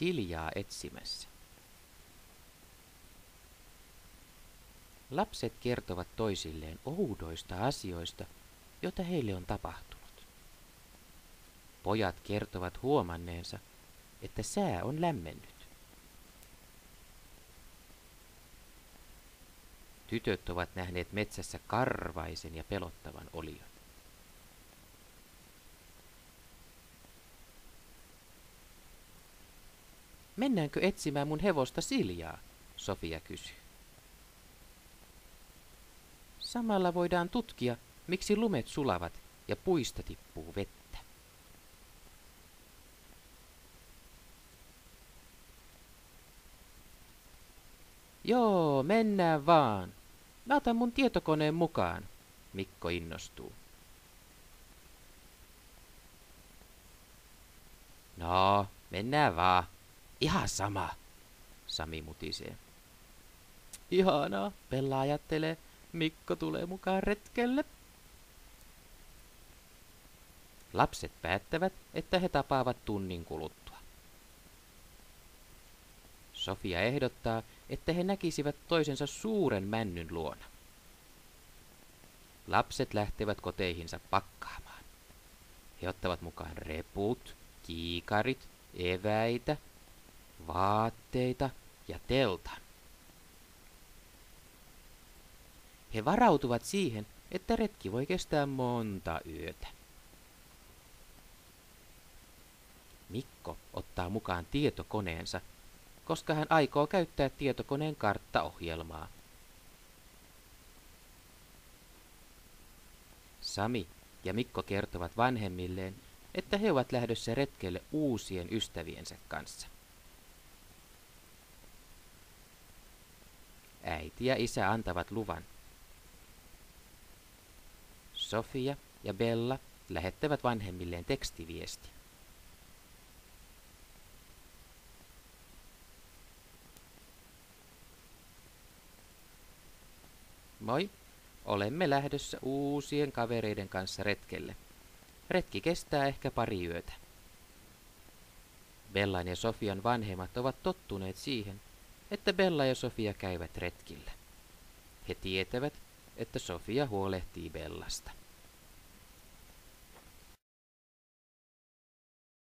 Siljaa etsimässä. Lapset kertovat toisilleen oudoista asioista, joita heille on tapahtunut. Pojat kertovat huomanneensa, että sää on lämmennyt. Tytöt ovat nähneet metsässä karvaisen ja pelottavan olion. Mennäänkö etsimään mun hevosta Siljaa? Sofia kysyy. Samalla voidaan tutkia, miksi lumet sulavat ja puista tippuu vettä. Joo, mennään vaan. Mä otan mun tietokoneen mukaan, Mikko innostuu. No, mennään vaan. Ihan sama, Sami mutisee. Ihanaa, Bella ajattelee. Mikko tulee mukaan retkelle. Lapset päättävät, että he tapaavat tunnin kuluttua. Sofia ehdottaa, että he näkisivät toisensa suuren männyn luona. Lapset lähtevät koteihinsa pakkaamaan. He ottavat mukaan reput, kiikarit, eväitä, vaatteita ja teltan. He varautuvat siihen, että retki voi kestää monta yötä. Mikko ottaa mukaan tietokoneensa, koska hän aikoo käyttää tietokoneen karttaohjelmaa. Sami ja Mikko kertovat vanhemmilleen, että he ovat lähdössä retkelle uusien ystäviensä kanssa. Äiti ja isä antavat luvan. Sofia ja Bella lähettävät vanhemmilleen tekstiviesti. Moi, olemme lähdössä uusien kavereiden kanssa retkelle. Retki kestää ehkä pari yötä. Bellan ja Sofian vanhemmat ovat tottuneet siihen, että Bella ja Sofia käyvät retkillä. He tietävät, että Sofia huolehtii Bellasta.